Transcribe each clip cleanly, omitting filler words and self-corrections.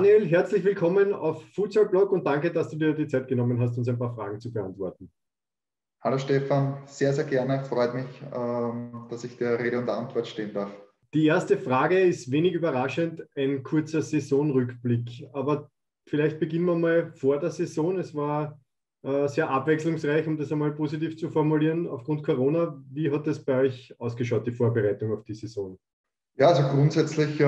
Daniel, herzlich willkommen auf Futsal Blog und danke, dass du dir die Zeit genommen hast, uns ein paar Fragen zu beantworten. Hallo Stefan, sehr, sehr gerne. Freut mich, dass ich der Rede und Antwort stehen darf. Die erste Frage ist wenig überraschend, ein kurzer Saisonrückblick. Aber vielleicht beginnen wir mal vor der Saison. Es war sehr abwechslungsreich, um das einmal positiv zu formulieren, aufgrund Corona. Wie hat das bei euch ausgeschaut, die Vorbereitung auf die Saison? Ja, also grundsätzlich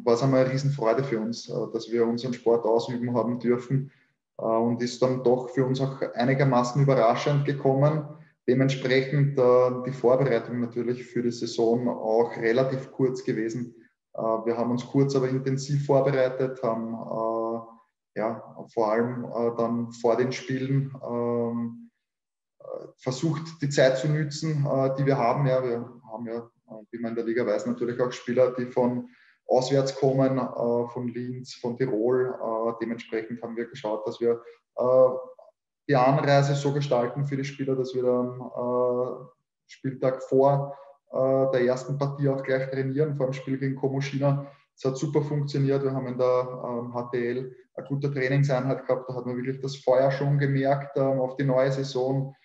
war es einmal eine Riesenfreude für uns, dass wir unseren Sport ausüben haben dürfen und ist dann doch für uns auch einigermaßen überraschend gekommen. Dementsprechend die Vorbereitung natürlich für die Saison auch relativ kurz gewesen. Wir haben uns kurz, aber intensiv vorbereitet, haben ja, vor allem dann vor den Spielen versucht, die Zeit zu nützen, die wir haben. Ja, wir haben ja, wie man in der Liga weiß, natürlich auch Spieler, die von auswärts kommen, von Linz, von Tirol. Dementsprechend haben wir geschaut, dass wir die Anreise so gestalten für die Spieler, dass wir dann Spieltag vor der ersten Partie auch gleich trainieren, vor dem Spiel gegen Komoschina. Es hat super funktioniert. Wir haben in der HTL eine gute Trainingseinheit gehabt. Da hat man wirklich das Feuer schon gemerkt auf die neue Saison.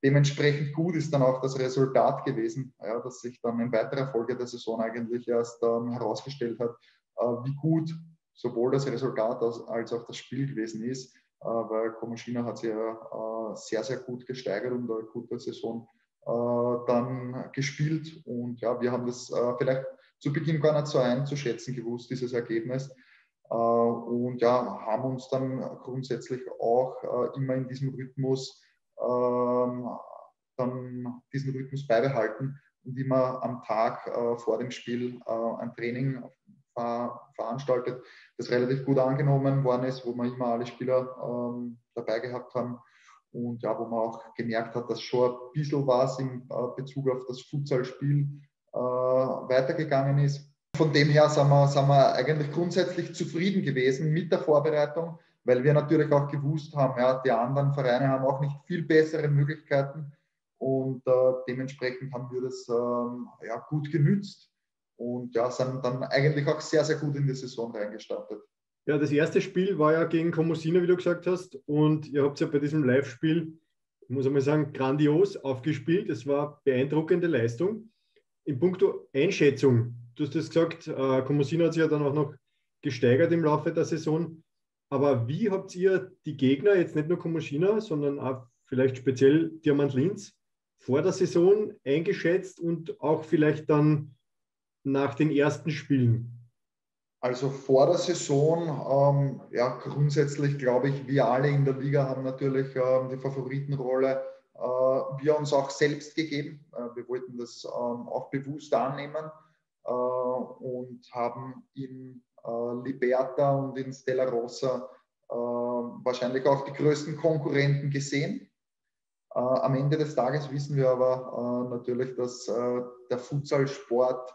Dementsprechend gut ist dann auch das Resultat gewesen, ja, dass sich dann in weiterer Folge der Saison eigentlich erst herausgestellt hat, wie gut sowohl das Resultat als auch das Spiel gewesen ist, weil Komoschina hat sich ja sehr, sehr gut gesteigert und eine gute Saison dann gespielt. Und ja, wir haben das vielleicht zu Beginn gar nicht so einzuschätzen gewusst, dieses Ergebnis. Und ja, haben uns dann grundsätzlich auch immer in diesem Rhythmus dann diesen Rhythmus beibehalten und immer am Tag vor dem Spiel ein Training veranstaltet, das relativ gut angenommen worden ist, wo wir immer alle Spieler dabei gehabt haben und ja, wo man auch gemerkt hat, dass schon ein bisschen was in Bezug auf das Futsalspiel weitergegangen ist. Von dem her sind wir eigentlich grundsätzlich zufrieden gewesen mit der Vorbereitung, weil wir natürlich auch gewusst haben, ja, die anderen Vereine haben auch nicht viel bessere Möglichkeiten und dementsprechend haben wir das ja, gut genützt und ja, sind dann eigentlich auch sehr, sehr gut in die Saison reingestartet. Ja, das erste Spiel war ja gegen Komoschina, wie du gesagt hast, und ihr habt ja bei diesem Live-Spiel, ich muss einmal sagen, grandios aufgespielt. Es war beeindruckende Leistung. In puncto Einschätzung, du hast das gesagt, Komoschina hat sich ja dann auch noch gesteigert im Laufe der Saison. Aber wie habt ihr die Gegner, jetzt nicht nur Komoschina, sondern auch vielleicht speziell Diamant Linz, vor der Saison eingeschätzt und auch vielleicht dann nach den ersten Spielen? Also vor der Saison, ja, grundsätzlich glaube ich, wir alle in der Liga haben natürlich die Favoritenrolle wir uns auch selbst gegeben. Wir wollten das auch bewusst annehmen und haben in Liberta und in Stella Rossa wahrscheinlich auch die größten Konkurrenten gesehen. Am Ende des Tages wissen wir aber natürlich, dass der Futsalsport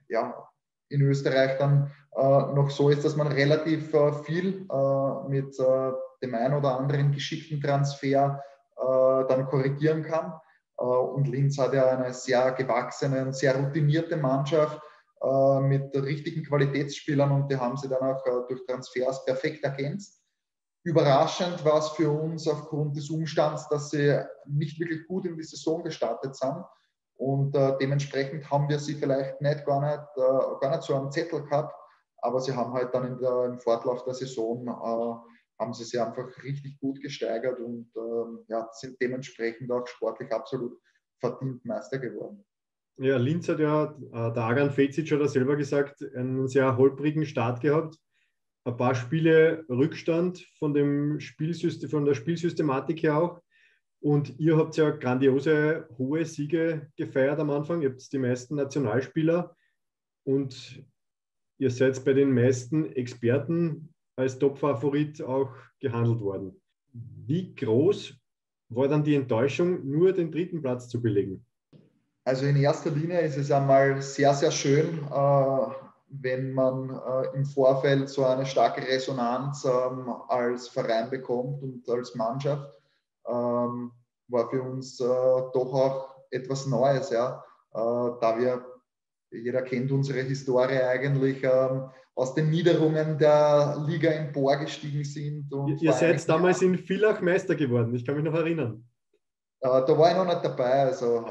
ja, in Österreich dann noch so ist, dass man relativ viel mit dem einen oder anderen geschickten Transfer dann korrigieren kann. Und Linz hat ja eine sehr gewachsene, sehr routinierte Mannschaft mit richtigen Qualitätsspielern und die haben sie dann auch durch Transfers perfekt ergänzt. Überraschend war es für uns aufgrund des Umstands, dass sie nicht wirklich gut in die Saison gestartet sind. Und dementsprechend haben wir sie vielleicht gar nicht so am Zettel gehabt, aber sie haben halt dann im Fortlauf der Saison haben sie einfach richtig gut gesteigert und ja, sind dementsprechend auch sportlich absolut verdient Meister geworden. Ja, Linz hat ja, der Agan Fecic hat ja selber gesagt, einen sehr holprigen Start gehabt. Ein paar Spiele Rückstand von dem Spielsystem, von der Spielsystematik her auch. Und ihr habt ja grandiose, hohe Siege gefeiert am Anfang. Ihr habt die meisten Nationalspieler und ihr seid bei den meisten Experten als Top-Favorit auch gehandelt worden. Wie groß war dann die Enttäuschung, nur den dritten Platz zu belegen? Also in erster Linie ist es einmal sehr, sehr schön, wenn man im Vorfeld so eine starke Resonanz als Verein bekommt und als Mannschaft. War für uns doch auch etwas Neues, ja, da jeder kennt unsere Historie eigentlich, aus den Niederungen der Liga emporgestiegen sind. Und Ihr vor seid einigen damals Jahren, in Villach Meister geworden, ich kann mich noch erinnern. da war ich noch nicht dabei. Also,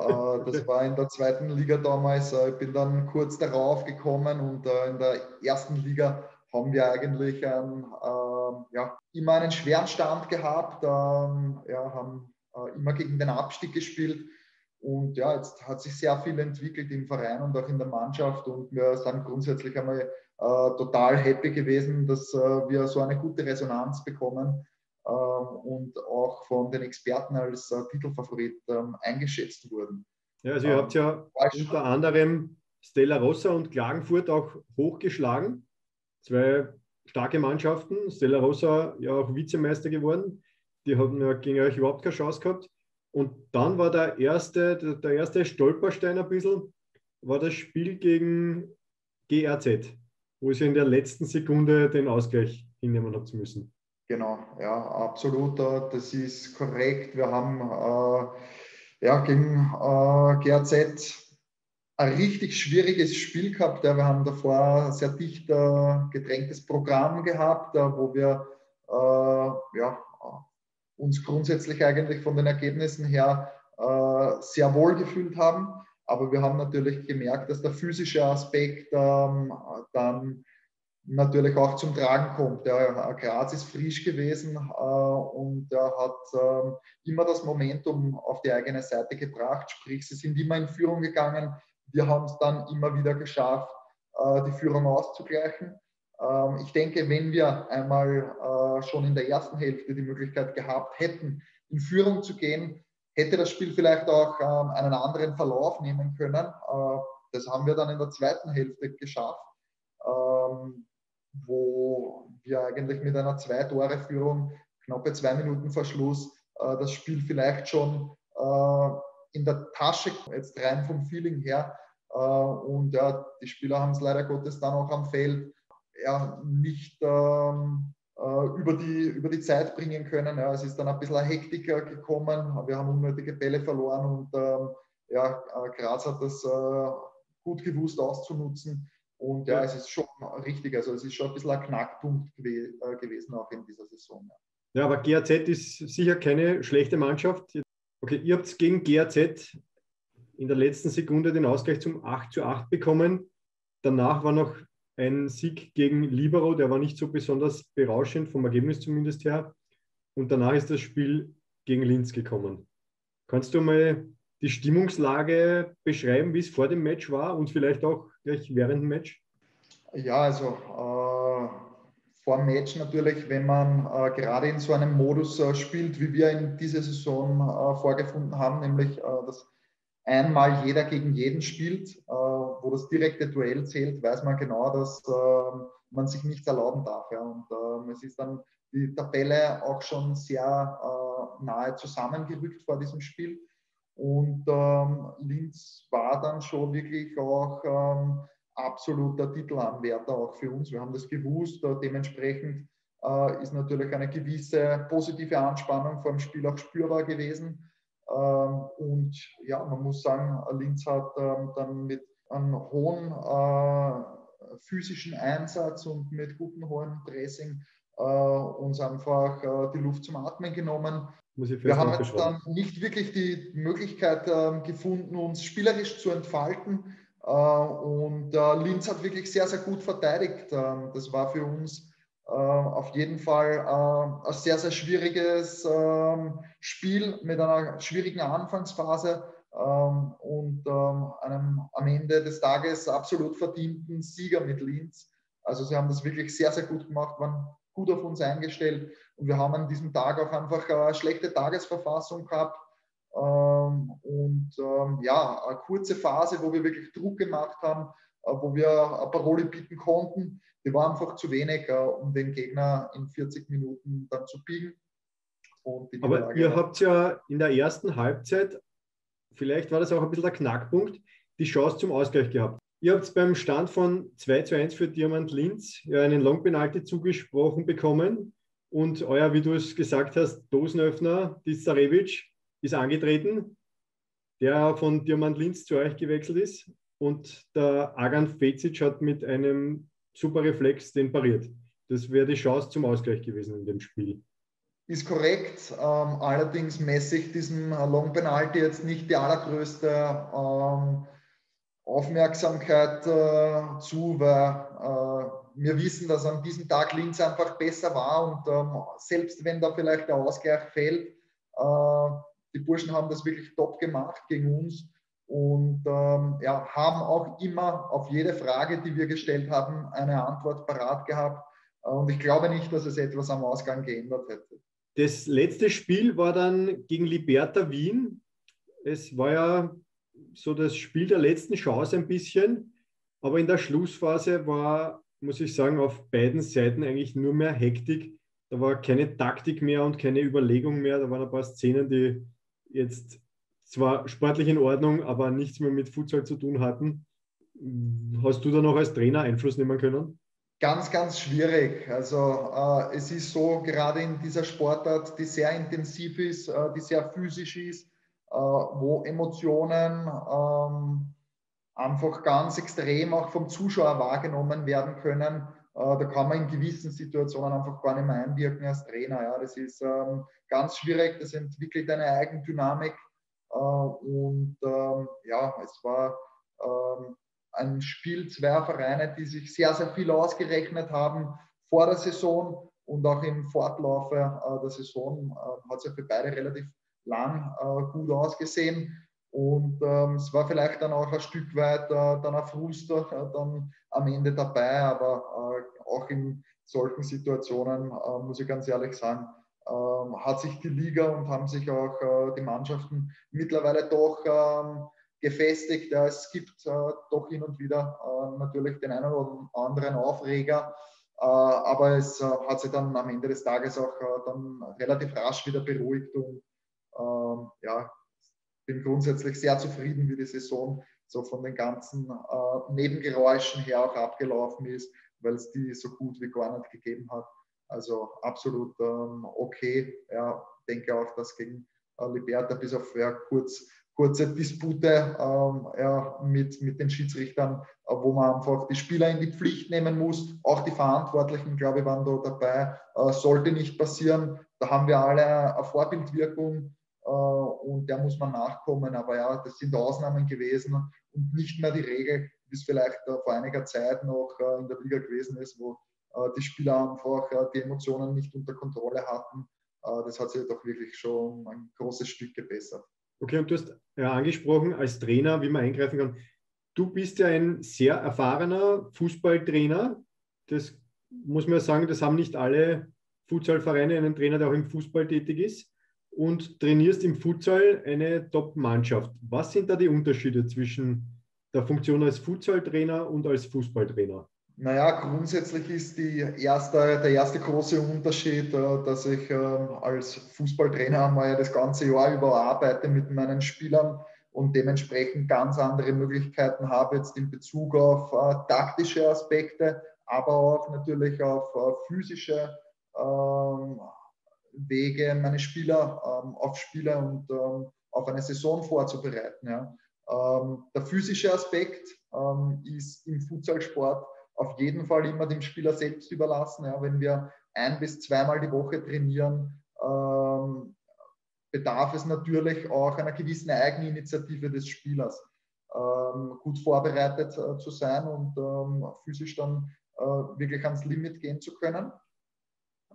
das Okay. war in der zweiten Liga damals. Ich bin dann kurz darauf gekommen und in der ersten Liga haben wir eigentlich ja, immer einen schweren Stand gehabt, ja, haben immer gegen den Abstieg gespielt. Und ja, jetzt hat sich sehr viel entwickelt im Verein und auch in der Mannschaft. Und wir sind grundsätzlich einmal total happy gewesen, dass wir so eine gute Resonanz bekommen und auch von den Experten als Titelfavorit eingeschätzt wurden. Ja, also ihr habt ja unter anderem Stella Rossa und Klagenfurt auch hochgeschlagen. Zwei starke Mannschaften. Stella Rossa ja auch Vizemeister geworden. Die haben ja gegen euch überhaupt keine Chance gehabt. Und dann war der erste Stolperstein ein bisschen, war das Spiel gegen GRZ, wo sie in der letzten Sekunde den Ausgleich hinnehmen habt müssen. Genau, ja, absolut. Das ist korrekt. Wir haben ja, gegen GRZ ein richtig schwieriges Spiel gehabt. Ja. Wir haben davor ein sehr dicht gedrängtes Programm gehabt, wo wir ja, uns grundsätzlich eigentlich von den Ergebnissen her sehr wohl gefühlt haben. Aber wir haben natürlich gemerkt, dass der physische Aspekt dann natürlich auch zum Tragen kommt. Ja, Graz ist frisch gewesen und hat immer das Momentum auf die eigene Seite gebracht. Sprich, sie sind immer in Führung gegangen. Wir haben es dann immer wieder geschafft, die Führung auszugleichen. Ich denke, wenn wir einmal schon in der ersten Hälfte die Möglichkeit gehabt hätten, in Führung zu gehen, hätte das Spiel vielleicht auch einen anderen Verlauf nehmen können. Das haben wir dann in der zweiten Hälfte geschafft, wo wir eigentlich mit einer 2-Tore-Führung, knappe 2 Minuten Verschluss, das Spiel vielleicht schon in der Tasche, jetzt rein vom Feeling her. Und ja, die Spieler haben es leider Gottes dann auch am Feld ja, nicht über die Zeit bringen können. Ja, es ist dann ein bisschen eine Hektik gekommen. Wir haben unnötige Bälle verloren und ja, Graz hat das gut gewusst auszunutzen. Und ja, es ist schon richtig. Also es ist schon ein bisschen ein Knackpunkt gewesen auch in dieser Saison. Ja, aber GAZ ist sicher keine schlechte Mannschaft. Okay, ihr habt gegen GAZ in der letzten Sekunde den Ausgleich zum 8:8 bekommen. Danach war noch ein Sieg gegen Libero, der war nicht so besonders berauschend, vom Ergebnis zumindest her. Und danach ist das Spiel gegen Linz gekommen. Kannst du mal die Stimmungslage beschreiben, wie es vor dem Match war und vielleicht auch gleich während dem Match? Ja, also vor dem Match natürlich, wenn man gerade in so einem Modus spielt, wie wir in dieser Saison vorgefunden haben, nämlich dass einmal jeder gegen jeden spielt, wo das direkte Duell zählt, weiß man genau, dass man sich nichts erlauben darf. Ja. Und es ist dann die Tabelle auch schon sehr nahe zusammengerückt vor diesem Spiel. Und Linz war dann schon wirklich auch absoluter Titelanwärter auch für uns. Wir haben das gewusst. Dementsprechend ist natürlich eine gewisse positive Anspannung vor dem Spiel auch spürbar gewesen. Und ja, man muss sagen, Linz hat dann mit einem hohen physischen Einsatz und mit gutem hohen Pressing uns einfach die Luft zum Atmen genommen. Wir haben jetzt dann nicht wirklich die Möglichkeit gefunden, uns spielerisch zu entfalten. Und Linz hat wirklich sehr, sehr gut verteidigt. Das war für uns auf jeden Fall ein sehr, sehr schwieriges Spiel mit einer schwierigen Anfangsphase und einem am Ende des Tages absolut verdienten Sieger mit Linz. Also sie haben das wirklich sehr, sehr gut gemacht, waren gut auf uns eingestellt und wir haben an diesem Tag auch einfach eine schlechte Tagesverfassung gehabt. Ja, eine kurze Phase, wo wir wirklich Druck gemacht haben, wo wir eine Parole bieten konnten. Die war einfach zu wenig, um den Gegner in 40 Minuten dann zu biegen. Aber ihr habt ja in der ersten Halbzeit, vielleicht war das auch ein bisschen der Knackpunkt, die Chance zum Ausgleich gehabt. Ihr habt beim Stand von 2:1 für Diamant Linz ja einen Long-Penalty zugesprochen bekommen und euer, wie du es gesagt hast, Dosenöffner, Dizarevic, ist angetreten, der von Diamant Linz zu euch gewechselt ist und der Agan Fecic hat mit einem super Reflex, den pariert. Das wäre die Chance zum Ausgleich gewesen in dem Spiel. Ist korrekt. Allerdings messe ich diesem Long Penalty jetzt nicht die allergrößte Aufmerksamkeit zu, weil wir wissen, dass an diesem Tag Linz einfach besser war und selbst wenn da vielleicht der Ausgleich fällt, die Burschen haben das wirklich top gemacht gegen uns und ja, haben auch immer auf jede Frage, die wir gestellt haben, eine Antwort parat gehabt. Und ich glaube nicht, dass es etwas am Ausgang geändert hätte. Das letzte Spiel war dann gegen Liberta Wien. Es war ja so das Spiel der letzten Chance ein bisschen, aber in der Schlussphase war, muss ich sagen, auf beiden Seiten eigentlich nur mehr Hektik. Da war keine Taktik mehr und keine Überlegung mehr. Da waren ein paar Szenen, die jetzt zwar sportlich in Ordnung, aber nichts mehr mit Futsal zu tun hatten. Hast du da noch als Trainer Einfluss nehmen können? Ganz, ganz schwierig. Also es ist so, gerade in dieser Sportart, die sehr intensiv ist, die sehr physisch ist, wo Emotionen einfach ganz extrem auch vom Zuschauer wahrgenommen werden können. Da kann man in gewissen Situationen einfach gar nicht mehr einwirken als Trainer. Ja. Das ist ganz schwierig, das entwickelt eine Eigendynamik und ja, es war ein Spiel zweier Vereine, die sich sehr, sehr viel ausgerechnet haben vor der Saison und auch im Fortlaufe der Saison hat es ja für beide relativ lang gut ausgesehen. Und es war vielleicht dann auch ein Stück weit dann ein Frust dann am Ende dabei, aber auch in solchen Situationen, muss ich ganz ehrlich sagen, hat sich die Liga und haben sich auch die Mannschaften mittlerweile doch gefestigt. Ja, es gibt doch hin und wieder natürlich den einen oder anderen Aufreger, aber es hat sich dann am Ende des Tages auch dann relativ rasch wieder beruhigt und ja, bin grundsätzlich sehr zufrieden, wie die Saison so von den ganzen Nebengeräuschen her auch abgelaufen ist, weil es die so gut wie gar nicht gegeben hat. Also absolut okay. Ja, denke auch, dass gegen Liberta bis auf kurze Dispute ja, mit den Schiedsrichtern, wo man einfach die Spieler in die Pflicht nehmen muss. Auch die Verantwortlichen, glaube ich, waren da dabei. Sollte nicht passieren. Da haben wir alle eine Vorbildwirkung und der muss man nachkommen. Aber ja, das sind Ausnahmen gewesen und nicht mehr die Regel, wie es vielleicht vor einiger Zeit noch in der Liga gewesen ist, wo die Spieler einfach die Emotionen nicht unter Kontrolle hatten. Das hat sich doch wirklich schon ein großes Stück gebessert. Okay, und du hast ja angesprochen, als Trainer, wie man eingreifen kann. Du bist ja ein sehr erfahrener Fußballtrainer. Das muss man sagen, das haben nicht alle Futsalvereine einen Trainer, der auch im Fußball tätig ist. Und trainierst im Futsal eine Top-Mannschaft. Was sind da die Unterschiede zwischen der Funktion als Futsaltrainer und als Fußballtrainer? Naja, grundsätzlich ist der erste große Unterschied, dass ich als Fußballtrainer einmal das ganze Jahr über arbeite mit meinen Spielern und dementsprechend ganz andere Möglichkeiten habe jetzt in Bezug auf taktische Aspekte, aber auch natürlich auf physische Wege, meine Spieler auf Spiele und auf eine Saison vorzubereiten. Ja. Der physische Aspekt ist im Futsalsport auf jeden Fall immer dem Spieler selbst überlassen. Ja, wenn wir 1- bis 2-mal die Woche trainieren, bedarf es natürlich auch einer gewissen Eigeninitiative des Spielers, gut vorbereitet zu sein und physisch dann wirklich ans Limit gehen zu können.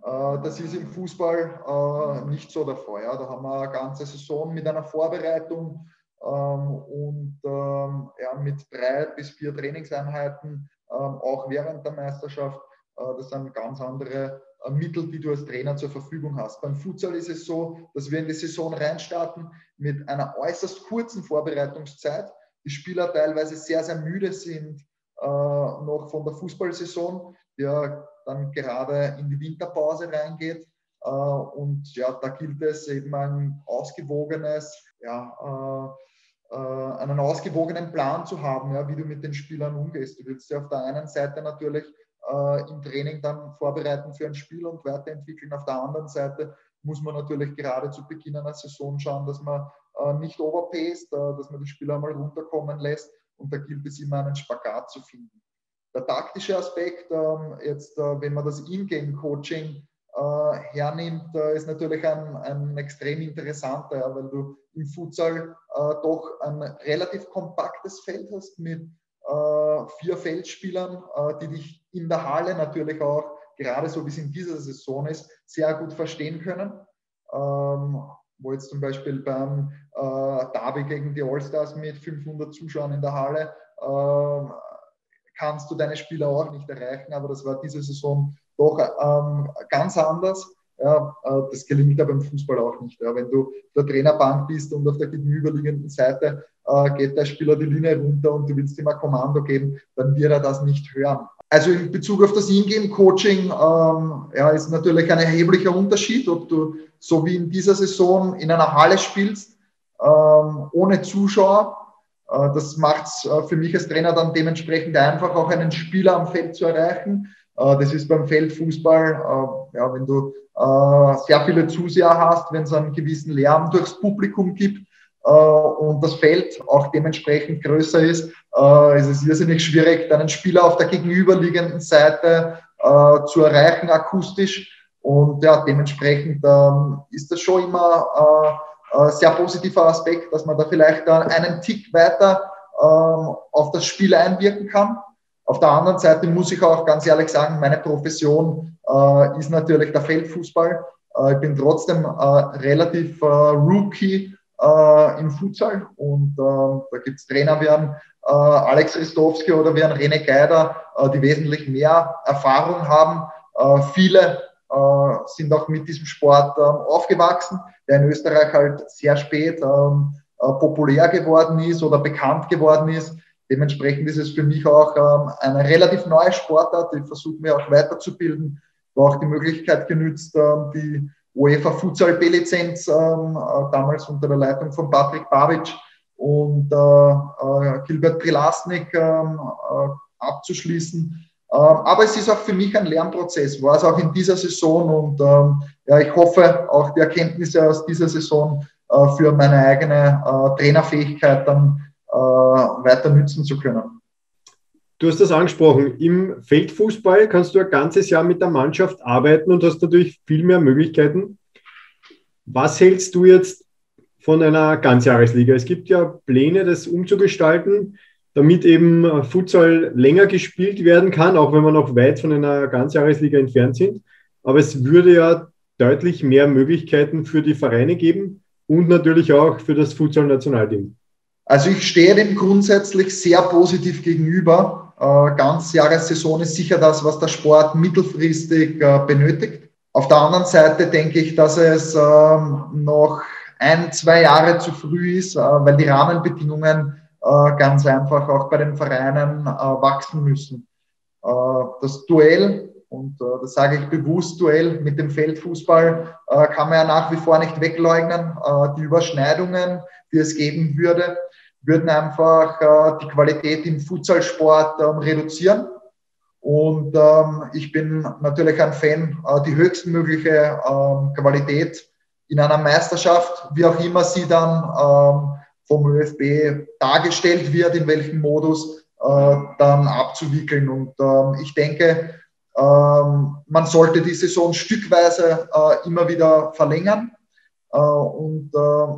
Das ist im Fußball nicht so der Fall. Ja. Da haben wir eine ganze Saison mit einer Vorbereitung und ja, mit 3 bis 4 Trainingseinheiten, auch während der Meisterschaft. Das sind ganz andere Mittel, die du als Trainer zur Verfügung hast. Beim Futsal ist es so, dass wir in die Saison reinstarten mit einer äußerst kurzen Vorbereitungszeit. Die Spieler teilweise sehr, sehr müde sind noch von der Fußballsaison, der dann gerade in die Winterpause reingeht. Und ja, da gilt es eben ein ausgewogenes, einen ausgewogenen Plan zu haben, ja, wie du mit den Spielern umgehst. Du willst ja auf der einen Seite natürlich im Training dann vorbereiten für ein Spiel und weiterentwickeln. Auf der anderen Seite muss man natürlich gerade zu Beginn einer Saison schauen, dass man nicht overpaced, dass man die Spieler mal runterkommen lässt. Und da gilt es immer, einen Spagat zu finden. Der taktische Aspekt, jetzt, wenn man das Ingame-Coaching hernimmt, ist natürlich ein extrem interessanter, ja, weil du im Futsal doch ein relativ kompaktes Feld hast mit 4 Feldspielern, die dich in der Halle natürlich auch, gerade so wie es in dieser Saison ist, sehr gut verstehen können. Wo jetzt zum Beispiel beim Derby gegen die Allstars mit 500 Zuschauern in der Halle kannst du deine Spieler auch nicht erreichen, aber das war diese Saison doch ganz anders. Ja, das gelingt ja beim Fußball auch nicht. Ja. Wenn du auf der Trainerbank bist und auf der gegenüberliegenden Seite geht der Spieler die Linie runter und du willst ihm ein Kommando geben, dann wird er das nicht hören. Also in Bezug auf das Ingame-Coaching ist natürlich ein erheblicher Unterschied, ob du so wie in dieser Saison in einer Halle spielst, ohne Zuschauer. Das macht es für mich als Trainer dann dementsprechend einfach, auch einen Spieler am Feld zu erreichen. Das ist beim Feldfußball, wenn du sehr viele Zuseher hast, wenn es einen gewissen Lärm durchs Publikum gibt und das Feld auch dementsprechend größer ist es irrsinnig schwierig, einen Spieler auf der gegenüberliegenden Seite zu erreichen akustisch. Und ja, dementsprechend ist das schon immer ein sehr positiver Aspekt, dass man da vielleicht einen Tick weiter auf das Spiel einwirken kann. Auf der anderen Seite muss ich auch ganz ehrlich sagen, meine Profession ist natürlich der Feldfußball. Ich bin trotzdem relativ Rookie im Futsal und da gibt es Trainer wie ein Alex Ristowski oder wie ein René Geider, die wesentlich mehr Erfahrung haben. Viele sind auch mit diesem Sport aufgewachsen, der in Österreich halt sehr spät populär geworden ist oder bekannt geworden ist. Dementsprechend ist es für mich auch eine relativ neue Sportart. Ich versuche mich auch weiterzubilden. Ich habe auch die Möglichkeit genützt, die UEFA Futsal B-Lizenz damals unter der Leitung von Patrick Babic und Gilbert Prilasnik abzuschließen. Aber es ist auch für mich ein Lernprozess, war es auch in dieser Saison und ich hoffe auch die Erkenntnisse aus dieser Saison für meine eigene Trainerfähigkeit dann weiter nützen zu können. Du hast das angesprochen, im Feldfußball kannst du ein ganzes Jahr mit der Mannschaft arbeiten und hast natürlich viel mehr Möglichkeiten. Was hältst du jetzt von einer Ganzjahresliga? Es gibt ja Pläne, das umzugestalten, damit eben Futsal länger gespielt werden kann, auch wenn wir noch weit von einer Ganzjahresliga entfernt sind. Aber es würde ja deutlich mehr Möglichkeiten für die Vereine geben und natürlich auch für das Futsal-Nationalteam. Also ich stehe dem grundsätzlich sehr positiv gegenüber. Ganzjahressaison ist sicher das, was der Sport mittelfristig benötigt. Auf der anderen Seite denke ich, dass es noch 1-2 Jahre zu früh ist, weil die Rahmenbedingungen ganz einfach auch bei den Vereinen wachsen müssen. Das Duell, und das sage ich bewusst, Duell mit dem Feldfußball kann man ja nach wie vor nicht wegleugnen. Die Überschneidungen, die es geben würde, würden einfach die Qualität im Futsalsport reduzieren. Und ich bin natürlich ein Fan, die höchstmögliche Qualität in einer Meisterschaft, wie auch immer sie dann vom ÖFB dargestellt wird, in welchem Modus dann abzuwickeln. Und ich denke, man sollte die Saison stückweise immer wieder verlängern und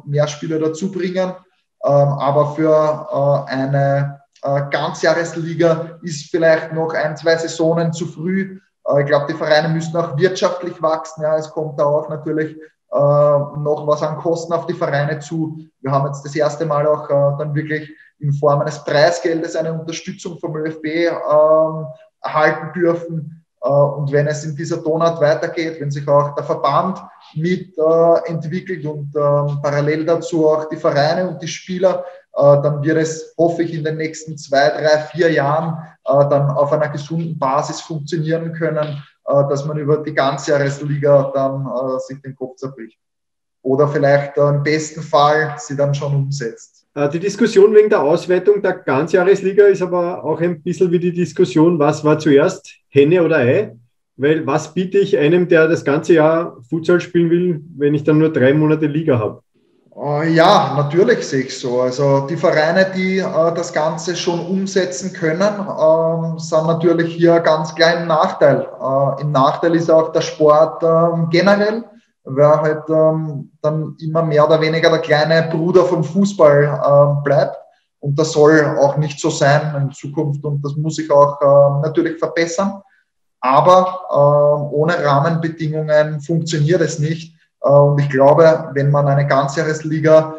mehr Spieler dazu bringen. Aber für eine Ganzjahresliga ist vielleicht noch 1-2 Saisonen zu früh. Ich glaube, die Vereine müssen auch wirtschaftlich wachsen. Ja, es kommt da auch natürlich noch was an Kosten auf die Vereine zu. Wir haben jetzt das erste Mal auch dann wirklich in Form eines Preisgeldes eine Unterstützung vom ÖFB erhalten dürfen. Und wenn es in dieser Tonart weitergeht, wenn sich auch der Verband mit entwickelt und parallel dazu auch die Vereine und die Spieler, dann wird es, hoffe ich, in den nächsten 2, 3, 4 Jahren dann auf einer gesunden Basis funktionieren können, dass man über die Ganzjahresliga dann sich den Kopf zerbricht. Oder vielleicht im besten Fall sie dann schon umsetzt. Die Diskussion wegen der Ausweitung der Ganzjahresliga ist aber auch ein bisschen wie die Diskussion, was war zuerst, Henne oder Ei? Weil was biete ich einem, der das ganze Jahr Futsal spielen will, wenn ich dann nur 3 Monate Liga habe? Ja, natürlich sehe ich so. Also die Vereine, die das Ganze schon umsetzen können, sind natürlich hier ganz klar im Nachteil. Im Nachteil ist auch der Sport generell, weil halt dann immer mehr oder weniger der kleine Bruder vom Fußball bleibt. Und das soll auch nicht so sein in Zukunft und das muss sich auch natürlich verbessern. Aber ohne Rahmenbedingungen funktioniert es nicht. Und ich glaube, wenn man eine Ganzjahresliga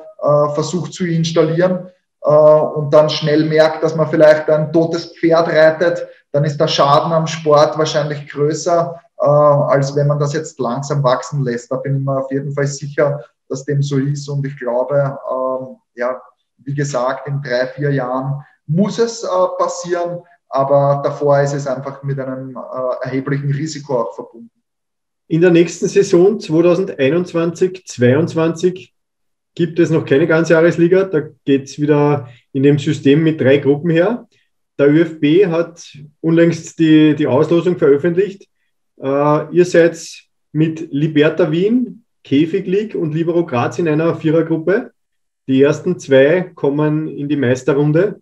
versucht zu installieren und dann schnell merkt, dass man vielleicht ein totes Pferd reitet, dann ist der Schaden am Sport wahrscheinlich größer, als wenn man das jetzt langsam wachsen lässt. Da bin ich mir auf jeden Fall sicher, dass dem so ist. Und ich glaube, ja, wie gesagt, in 3-4 Jahren muss es passieren, aber davor ist es einfach mit einem erheblichen Risiko auch verbunden. In der nächsten Saison 2021-22 gibt es noch keine Ganzjahresliga. Da geht es wieder in dem System mit 3 Gruppen her. Der ÖFB hat unlängst die Auslosung veröffentlicht. Ihr seid mit Liberta Wien, Käfig League und Libero Graz in einer Vierergruppe. Die ersten 2 kommen in die Meisterrunde.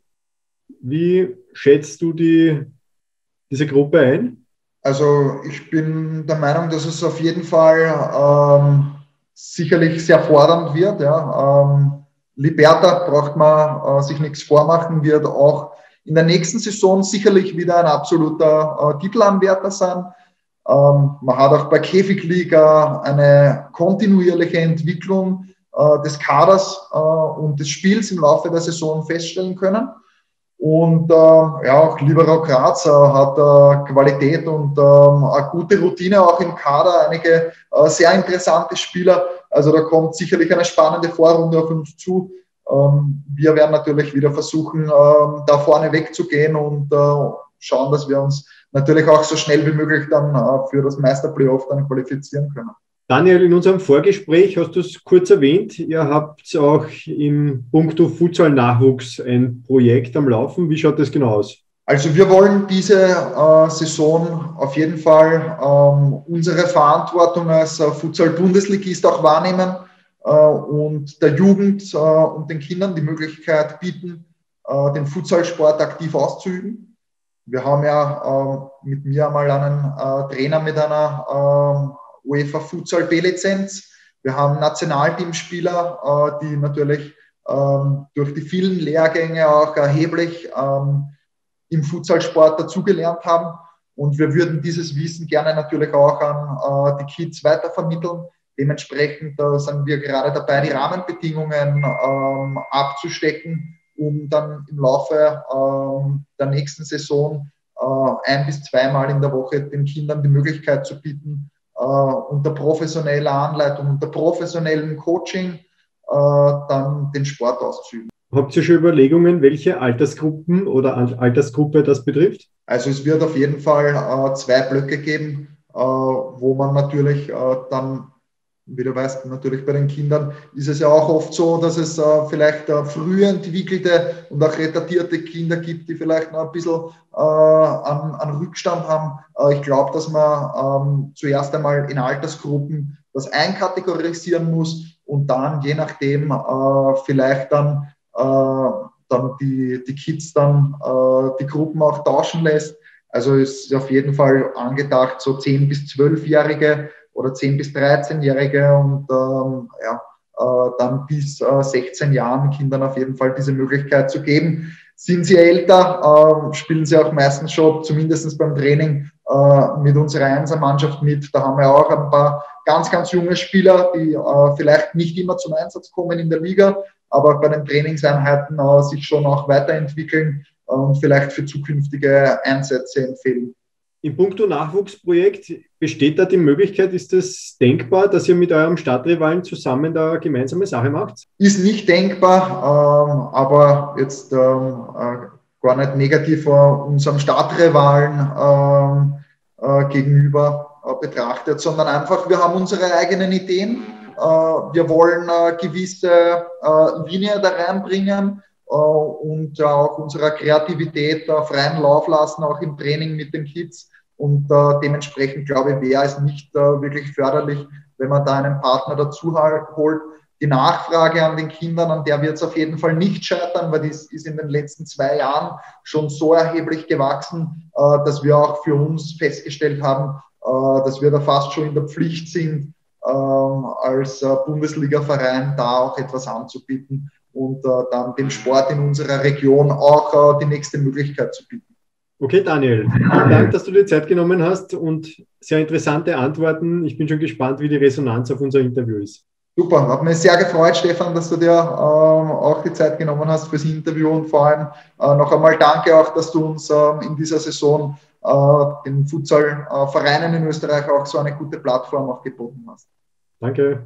Wie schätzt du diese Gruppe ein? Also ich bin der Meinung, dass es auf jeden Fall sicherlich sehr fordernd wird. Ja. Liberta braucht man sich nichts vormachen, wird auch in der nächsten Saison sicherlich wieder ein absoluter Titelanwärter sein. Man hat auch bei Käfig League eine kontinuierliche Entwicklung des Kaders und des Spiels im Laufe der Saison feststellen können. Und ja, auch Libero Graz hat Qualität und eine gute Routine auch im Kader, einige sehr interessante Spieler. Also da kommt sicherlich eine spannende Vorrunde auf uns zu. Wir werden natürlich wieder versuchen, da vorne wegzugehen und schauen, dass wir uns natürlich auch so schnell wie möglich dann für das Meisterplayoff dann qualifizieren können. Daniel, in unserem Vorgespräch hast du es kurz erwähnt, ihr habt auch im Punkto Futsal-Nachwuchs ein Projekt am Laufen. Wie schaut das genau aus? Also wir wollen diese Saison auf jeden Fall unsere Verantwortung als Futsal-Bundesligist auch wahrnehmen und der Jugend und den Kindern die Möglichkeit bieten, den Futsalsport aktiv auszuüben. Wir haben ja mit mir einmal einen Trainer mit einer UEFA Futsal B-Lizenz. Wir haben Nationalteamspieler, die natürlich durch die vielen Lehrgänge auch erheblich im Futsalsport dazugelernt haben. Und wir würden dieses Wissen gerne natürlich auch an die Kids weitervermitteln. Dementsprechend sind wir gerade dabei, die Rahmenbedingungen abzustecken, um dann im Laufe der nächsten Saison 1- bis 2-mal in der Woche den Kindern die Möglichkeit zu bieten, unter professioneller Anleitung, unter professionellem Coaching dann den Sport auszuüben. Habt ihr schon Überlegungen, welche Altersgruppen oder Altersgruppe das betrifft? Also es wird auf jeden Fall 2 Blöcke geben, wo man natürlich dann, wie du weißt, natürlich bei den Kindern ist es ja auch oft so, dass es vielleicht früher entwickelte und auch retardierte Kinder gibt, die vielleicht noch ein bisschen an Rückstand haben. Ich glaube, dass man zuerst einmal in Altersgruppen das einkategorisieren muss und dann je nachdem vielleicht dann die Kids dann die Gruppen auch tauschen lässt. Also ist auf jeden Fall angedacht, so 10- bis 12-Jährige oder 10- bis 13-Jährige und dann bis 16 Jahren Kindern auf jeden Fall diese Möglichkeit zu geben. Sind sie älter, spielen sie auch meistens schon, zumindest beim Training, mit unserer Einser-Mannschaft mit. Da haben wir auch ein paar ganz, ganz junge Spieler, die vielleicht nicht immer zum Einsatz kommen in der Liga, aber bei den Trainingseinheiten sich schon auch weiterentwickeln und vielleicht für zukünftige Einsätze empfehlen. Im Punkto Nachwuchsprojekt, besteht da die Möglichkeit, ist es denkbar, dass ihr mit eurem Stadtrivalen zusammen da eine gemeinsame Sache macht? Ist nicht denkbar, aber jetzt gar nicht negativ unserem Stadtrivalen gegenüber betrachtet, sondern einfach, wir haben unsere eigenen Ideen. Wir wollen gewisse Linie da reinbringen und auch unserer Kreativität freien Lauf lassen, auch im Training mit den Kids. Und dementsprechend, glaube ich, wäre es nicht wirklich förderlich, wenn man da einen Partner dazu holt. Die Nachfrage an den Kindern, an der wird es auf jeden Fall nicht scheitern, weil das ist in den letzten 2 Jahren schon so erheblich gewachsen, dass wir auch für uns festgestellt haben, dass wir da fast schon in der Pflicht sind, als Bundesliga-Verein da auch etwas anzubieten und dann dem Sport in unserer Region auch die nächste Möglichkeit zu bieten. Okay, Daniel, vielen Dank, dass du dir Zeit genommen hast und sehr interessante Antworten. Ich bin schon gespannt, wie die Resonanz auf unser Interview ist. Super, hat mich sehr gefreut, Stefan, dass du dir auch die Zeit genommen hast fürs Interview und vor allem noch einmal danke auch, dass du uns in dieser Saison den Futsal-Vereinen in Österreich auch so eine gute Plattform auch geboten hast. Danke.